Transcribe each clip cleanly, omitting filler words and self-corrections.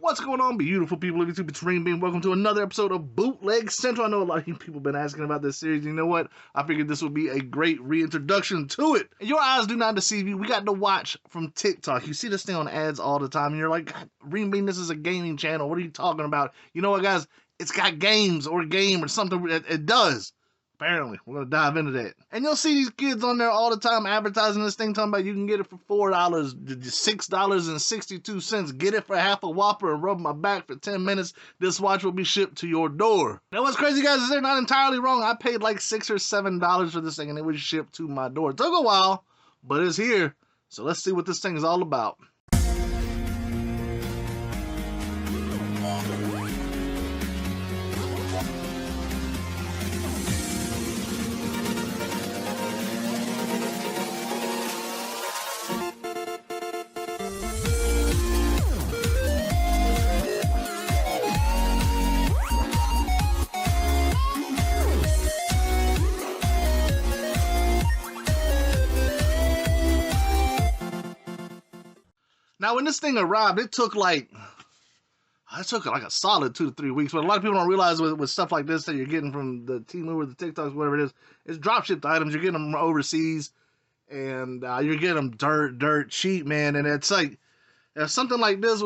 What's going on, beautiful people of YouTube? It's Ring Bean. Welcome to another episode of Bootleg Central. I know a lot of you people have been asking about this series. You know what? I figured this would be a great reintroduction to it. And your eyes do not deceive you. We got to watch from TikTok. You see this thing on ads all the time, and you're like, Ring Bean, this is a gaming channel. What are you talking about? You know what, guys? It's got games or game or something. It does. Apparently, we're going to dive into that. And you'll see these kids on there all the time advertising this thing, talking about you can get it for $4, $6.62. Get it for half a Whopper and rub my back for 10 minutes. This watch will be shipped to your door. Now, what's crazy, guys, is they're not entirely wrong. I paid like $6 or $7 for this thing, and it was shipped to my door. It took a while, but it's here. So let's see what this thing is all about. Now, when this thing arrived, it took like a solid 2 to 3 weeks. But a lot of people don't realize with stuff like this that you're getting from the Temu or the TikToks, whatever it is, it's drop shipped items. You're getting them overseas, and you're getting them dirt cheap, man. And it's like, if something like this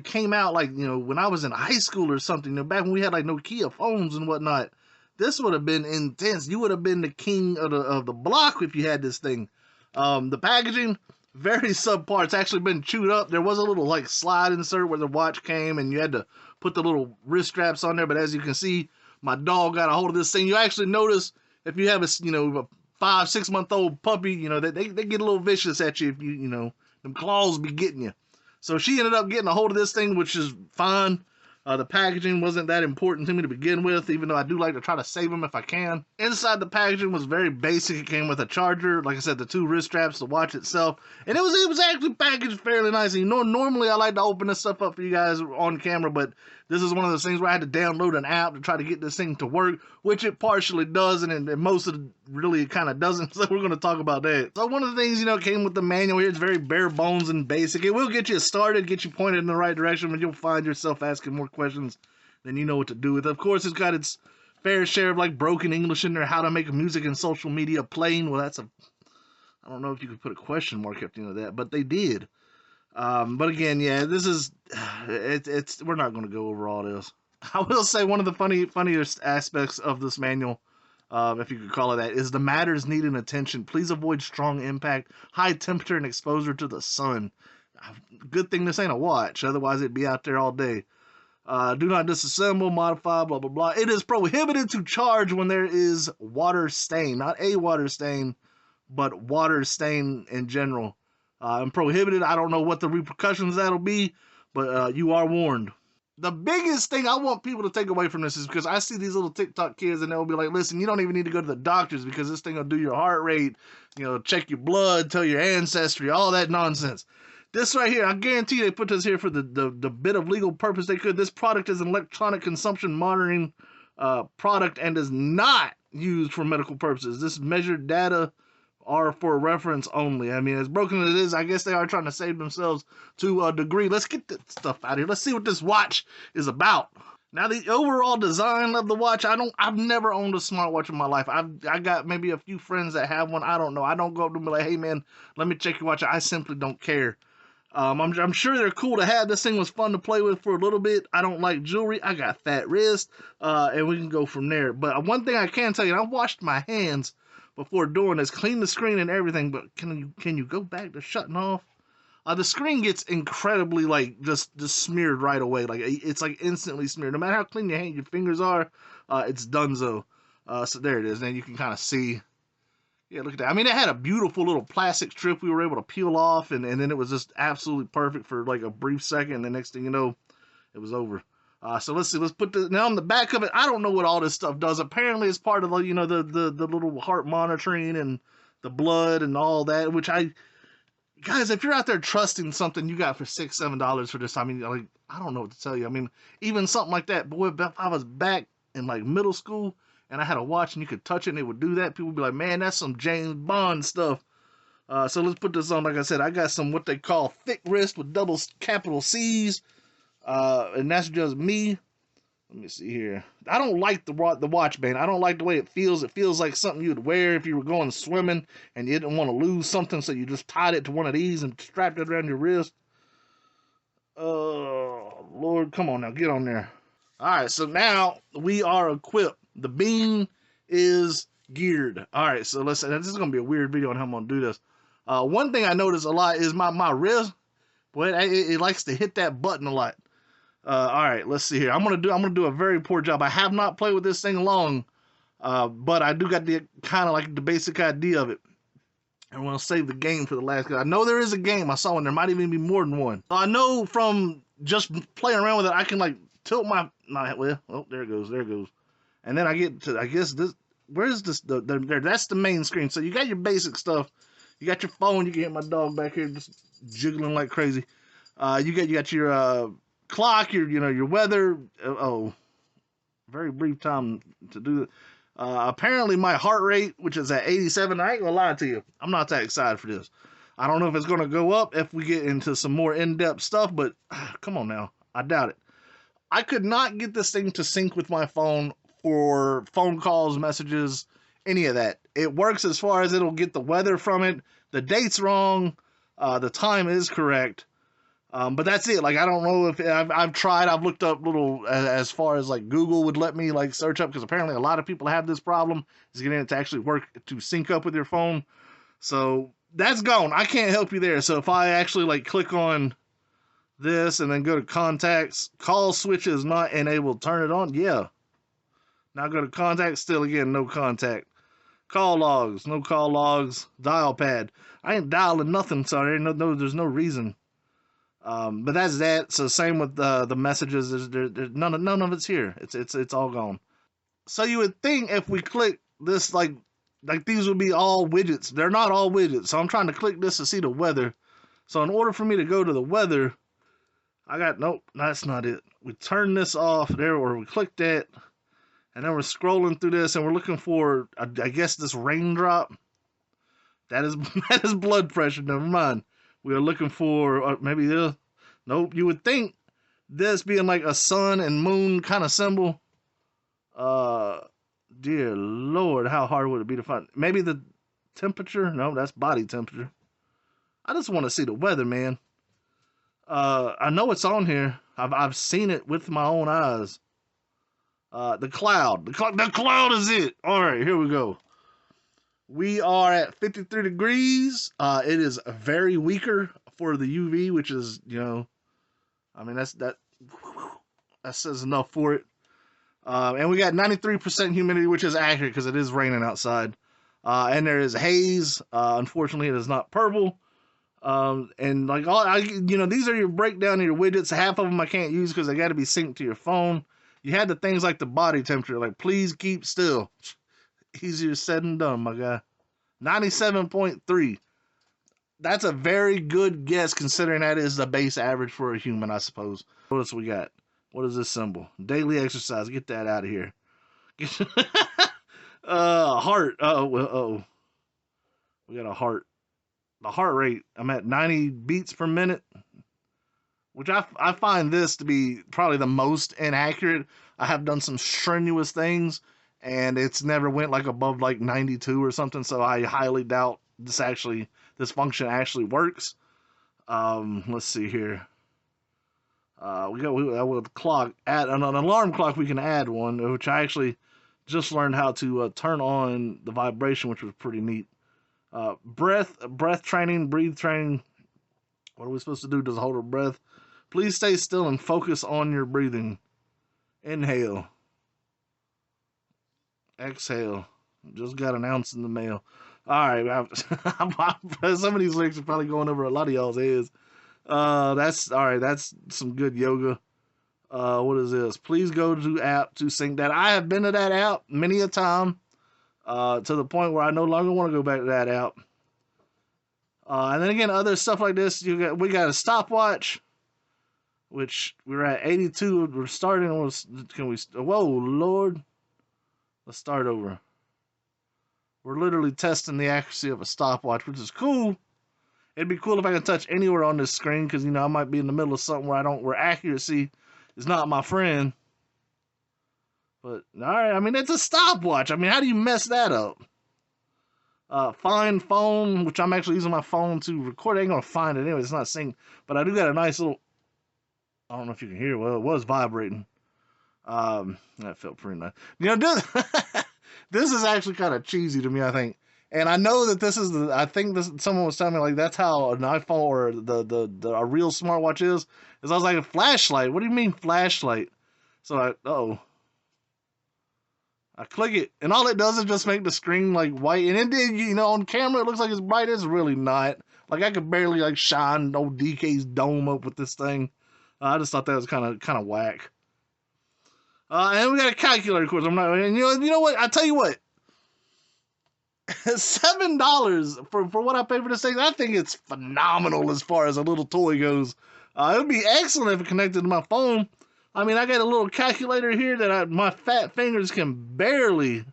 came out, like, you know, when I was in high school or something, you know, back when we had like Nokia phones and whatnot, this would have been intense. You would have been the king of the block if you had this thing. The packaging, very subpar. It's actually been chewed up. There was a little like slide insert where the watch came, and you had to put the little wrist straps on there. But as you can see, my dog got a hold of this thing. You actually notice if you have a 5-6 month old puppy, you know, they get a little vicious at you if you know them claws be getting you. So she ended up getting a hold of this thing, which is fine. The packaging wasn't that important to me to begin with, even though I do like to try to save them if I can. Inside the packaging was very basic. It came with a charger, like I said, the 2 wrist straps, the watch itself, and it was actually packaged fairly nicely. You know, normally I like to open this stuff up for you guys on camera, but this is one of those things where I had to download an app to try to get this thing to work, which it partially does, and most of it really kind of doesn't, so we're going to talk about that. So one of the things, you know, came with the manual here. It's very bare bones and basic. It will get you started, get you pointed in the right direction, but you'll find yourself asking more questions than you know what to do with. Of course, it's got its fair share of like broken English in there, how to make music and social media plain. Well, I don't know if you could put a question mark at the end of that, but they did. But again, yeah, this is, we're not going to go over all this. I will say one of the funniest aspects of this manual, if you could call it that, is the matters needing attention. Please avoid strong impact, high temperature, and exposure to the sun. Good thing this ain't a watch, otherwise it'd be out there all day. Do not disassemble, modify, blah, blah, blah. It is prohibited to charge when there is water stain. Not a water stain, but water stain in general. And prohibited. I don't know what the repercussions that'll be, but you are warned. The biggest thing I want people to take away from this is because I see these little TikTok kids and they'll be like, listen, you don't even need to go to the doctors because this thing will do your heart rate, you know, check your blood, tell your ancestry, all that nonsense. This right here, I guarantee they put this here for the bit of legal purpose they could. This product is an electronic consumption monitoring product and is not used for medical purposes. This measured data are for reference only. I mean, as broken as it is, I guess they are trying to save themselves to a degree. Let's get this stuff out of here. Let's see what this watch is about. Now, the overall design of the watch, I've never owned a smartwatch in my life. I got maybe a few friends that have one. I don't know. I don't go up to them and be like, hey man, let me check your watch. I simply don't care. I'm sure they're cool to have. This thing was fun to play with for a little bit. I don't like jewelry. I got fat wrists, and we can go from there. But one thing I can tell you, and I washed my hands before doing this, clean the screen and everything, but can you go back to shutting off? The screen gets incredibly like just smeared right away. Like it's like instantly smeared. No matter how clean your fingers are, it's donezo. So there it is. Now you can kind of see. Yeah, look at that. I mean, it had a beautiful little plastic strip we were able to peel off, and then it was just absolutely perfect for like a brief second. And the next thing you know, it was over. So let's see. Let's put this now on the back of it. I don't know what all this stuff does. Apparently, it's part of the the little heart monitoring and the blood and all that. Which guys, if you're out there trusting something you got for $6-7 for this, I mean, like I don't know what to tell you. I mean, even something like that, boy, if I was back in like middle school and I had a watch and you could touch it and it would do that, people would be like, man, that's some James Bond stuff. So let's put this on. Like I said, I got some what they call thick wrist with double capital C's. And that's just me. Let me see here. I don't like the watch band. I don't like the way it feels. It feels like something you'd wear if you were going swimming and you didn't want to lose something, so you just tied it to one of these and strapped it around your wrist. Oh, Lord, come on now, get on there. All right, so now we are equipped. The bean is geared. All right, so let's. This is gonna be a weird video on how I'm gonna do this. One thing I notice a lot is my wrist. Boy, it likes to hit that button a lot. All right, let's see here. I'm gonna do a very poor job. I have not played with this thing long, but I do got the kind of like the basic idea of it. I'm gonna save the game for the last. Cause I know there is a game. I saw one. There might even be more than one. So I know from just playing around with it, I can like tilt my. Well, oh, there it goes. There it goes. And then I get to. I guess this. Where's this? There. That's the main screen. So you got your basic stuff. You got your phone. You can hear my dog back here just jiggling like crazy. You got your clock. Your weather. Oh, very brief time to do it. Apparently my heart rate, which is at 87, I ain't gonna lie to you, I'm not that excited for this. I don't know if it's gonna go up if we get into some more in-depth stuff, but come on now, I doubt it. I could not get this thing to sync with my phone for phone calls, messages, any of that. It works as far as it'll get the weather from it. The date's wrong. The time is correct. But that's it. Like, I don't know if I've tried. I've looked up little as far as like Google would let me like search up, because apparently a lot of people have this problem, is getting it to actually work to sync up with your phone. So that's gone. I can't help you there. So if I actually like click on this and then go to contacts, call switch is not enabled. Turn it on. Yeah. Now go to contacts. Still again, no contact. Call logs, no call logs. Dial pad. I ain't dialing nothing. So there's no reason. But that's that. So same with the messages. There's none of it's here. It's all gone. So you would think if we click this, like these would be all widgets. They're not all widgets. So I'm trying to click this to see the weather. So in order for me to go to the weather, nope, that's not it. We turn this off there, or we click that, and then we're scrolling through this, and we're looking for, I guess, this raindrop. That is that is blood pressure. Never mind. We are looking for maybe this. Nope. You would think this being like a sun and moon kind of symbol. Dear Lord, how hard would it be to find? Maybe the temperature? No, that's body temperature. I just want to see the weather, man. I know it's on here. I've seen it with my own eyes. The cloud. The cloud is it. All right, here we go. We are at 53 degrees. It is very weaker for the UV, which is, I mean, that says enough for it. And we got 93% humidity, which is accurate because it is raining outside. And there is haze. Unfortunately, it is not purple. And like these are your breakdown of your widgets. Half of them I can't use because they got to be synced to your phone. You had the things like the body temperature, like please keep still. Easier said than done, my guy. 97.3. That's a very good guess considering that is the base average for a human, I suppose. What else we got? What is this symbol? Daily exercise. Get that out of here. Heart. Oh. We got a heart. The heart rate. I'm at 90 beats per minute, which I find this to be probably the most inaccurate. I have done some strenuous things, and it's never went like above like 92 or something. So I highly doubt this function actually works. Let's see here. With clock, add an alarm clock. We can add one, which I actually just learned how to turn on the vibration, which was pretty neat. Breath training, breathe training. What are we supposed to do? Just hold our breath. Please stay still and focus on your breathing. Inhale. Exhale. Just got an ounce in the mail. All right. Some of these links are probably going over a lot of y'all's heads. That's all right. That's some good yoga. What is this? Please go to app to sync that. I have been to that app many a time, to the point where I no longer want to go back to that app. And then again, other stuff like this. We got a stopwatch, which we're at 82. We're starting. Whoa, Lord. Let's start over. We're literally testing the accuracy of a stopwatch, which is cool. It'd be cool if I could touch anywhere on this screen, because, I might be in the middle of something where accuracy is not my friend. But, alright, I mean, it's a stopwatch. I mean, how do you mess that up? Find phone, which I'm actually using my phone to record. I ain't gonna find it anyway, it's not synced. But I do got a nice little, I don't know if you can hear it. Well, it was vibrating. That felt pretty nice. This is actually kind of cheesy to me, I think. And I know that I think someone was telling me, like, that's how an iPhone or a real smartwatch is I was like, a flashlight? What do you mean flashlight? So I click it, and all it does is just make the screen, like, white. And it did, on camera, it looks like it's bright. It's really not. Like, I could barely, like, shine old DK's dome up with this thing. I just thought that was kind of whack. And we got a calculator, of course. I'm not, and you know what? I tell you what. $7 for what I pay for this thing. I think it's phenomenal as far as a little toy goes. It would be excellent if it connected to my phone. I mean, I got a little calculator here that my fat fingers can barely.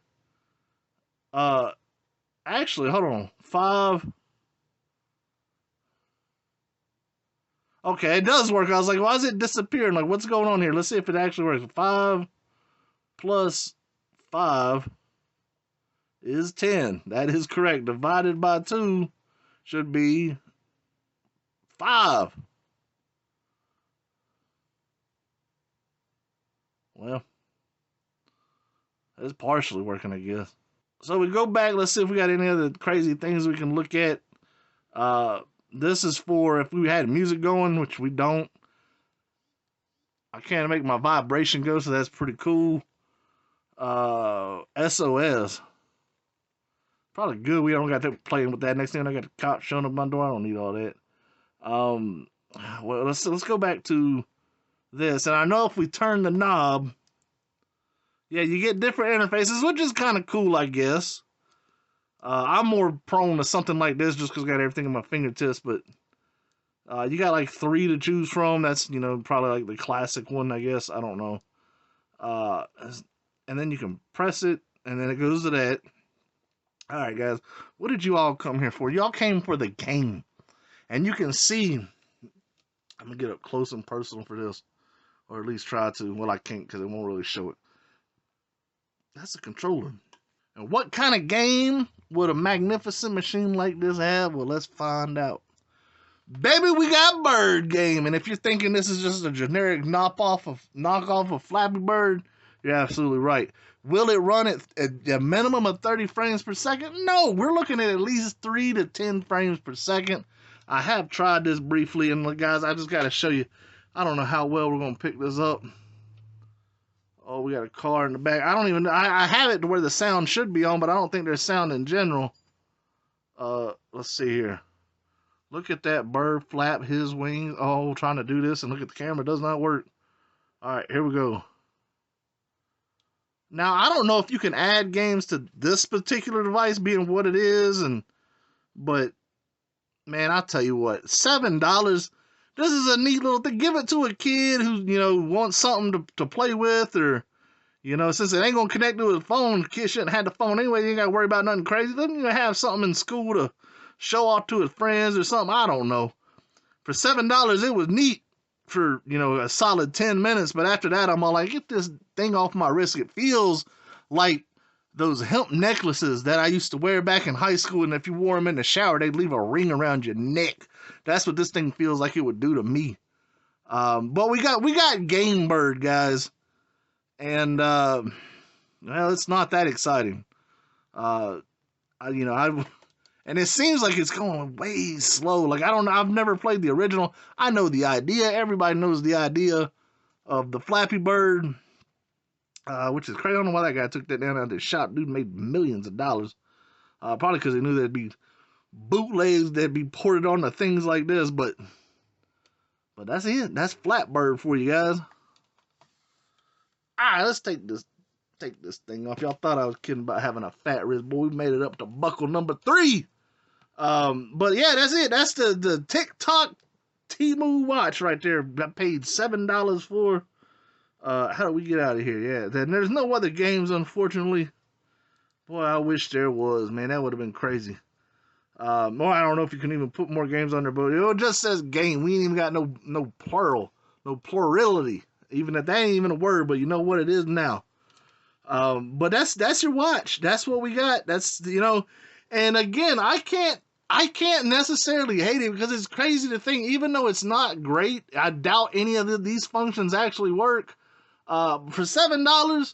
Actually, hold on. 5. Okay, it does work. I was like, why is it disappearing? Like, what's going on here? Let's see if it actually works. 5 plus 5 is 10. That is correct. Divided by 2 should be 5. Well, it's partially working, I guess. So we go back. Let's see if we got any other crazy things we can look at. This is for if we had music going, which we don't. I can't make my vibration go, so that's pretty cool. SOS. Probably good. We don't got to play with that. Next thing I got the cops showing up my door. I don't need all that. Well, let's go back to this. And I know if we turn the knob, yeah, you get different interfaces, which is kind of cool, I guess. I'm more prone to something like this just because I got everything in my fingertips, but you got like 3 to choose from. That's, probably like the classic one, I guess. I don't know. And then you can press it, and then it goes to that. All right, guys, what did you all come here for? Y'all came for the game. And you can see, I'm going to get up close and personal for this, or at least try to. Well, I can't because it won't really show it. That's a controller. And what kind of game would a magnificent machine like this have? Well, let's find out. Baby, we got Bird Game. And if you're thinking this is just a generic knockoff of Flappy Bird, you're absolutely right. Will it run at a minimum of 30 frames per second? No, we're looking at least 3 to 10 frames per second. I have tried this briefly, and guys, I just got to show you. I don't know how well we're going to pick this up. Oh, we got a car in the back. I have it to where the sound should be on, but I don't think there's sound in general. Let's see here. Look at that bird flap his wings. Oh, trying to do this, and look at the camera. It does not work. All right, here we go. Now, I don't know if you can add games to this particular device being what it is, but, man, I'll tell you what, $7, this is a neat little thing. Give it to a kid who, wants something to play with, or, since it ain't going to connect to his phone, the kid shouldn't have the phone anyway, you ain't got to worry about nothing crazy. Let him have something in school to show off to his friends or something. I don't know. For $7, it was neat for, a solid 10 minutes, but after that, I'm all like, get this thing off my wrist. It feels like those hemp necklaces that I used to wear back in high school, and if you wore them in the shower, they'd leave a ring around your neck. That's what this thing feels like it would do to me. But we got Game Bird, guys, and well, it's not that exciting. And it seems like it's going way slow. Like, I don't know. I've never played the original. I know the idea. Everybody knows the idea of the Flappy Bird, which is crazy. I don't know why that guy took that down out of the shop. Dude made millions of dollars. Probably because they knew there'd be bootlegs that'd be ported onto things like this. But that's it. That's Flatbird for you guys. All right, let's take this thing off. Y'all thought I was kidding about having a fat wrist, boy. We made it up to buckle number 3. But yeah, that's it. That's the TikTok Temu watch right there. I paid $7 for. How do we get out of here? Yeah, then there's no other games, unfortunately. Boy, I wish there was, man. That would have been crazy. More, I don't know if you can even put more games on there, but it just says game. We ain't even got no plural, no plurality. Even if that ain't even a word, but you know what it is now. But that's your watch. That's what we got. That's, you know, and again, I can't necessarily hate it because it's crazy to think, even though it's not great, I doubt any of these functions actually work. For $7,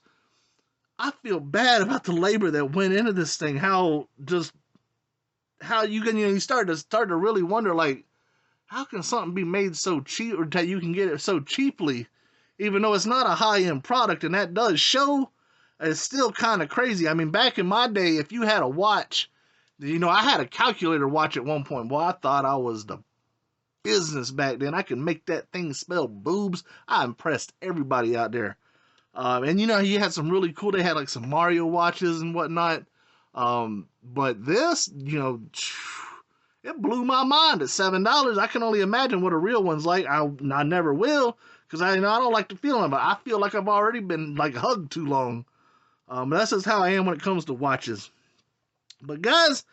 I feel bad about the labor that went into this thing. How you can, you start to really wonder, like, how can something be made so cheap, or that you can get it so cheaply, even though it's not a high end product, and that does show. It's still kind of crazy. I mean, back in my day, if you had a watch, I had a calculator watch at one point. Boy, I thought I was the business back then. I could make that thing spell boobs. I impressed everybody out there. And he had some really cool. They had like some Mario watches and whatnot. But this, it blew my mind at $7. I can only imagine what a real one's like. I never will, because I don't like the feeling, but I feel like I've already been like hugged too long. That's just how I am when it comes to watches. But guys,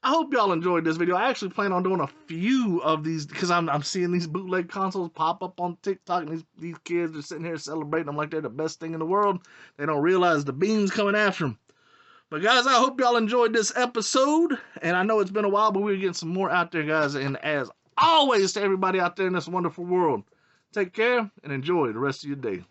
I hope y'all enjoyed this video. I actually plan on doing a few of these because I'm seeing these bootleg consoles pop up on TikTok, and these kids are sitting here celebrating them like they're the best thing in the world. They don't realize the beans coming after them. But guys, I hope y'all enjoyed this episode. And I know it's been a while, but we're getting some more out there, guys. And as always, to everybody out there in this wonderful world, take care and enjoy the rest of your day.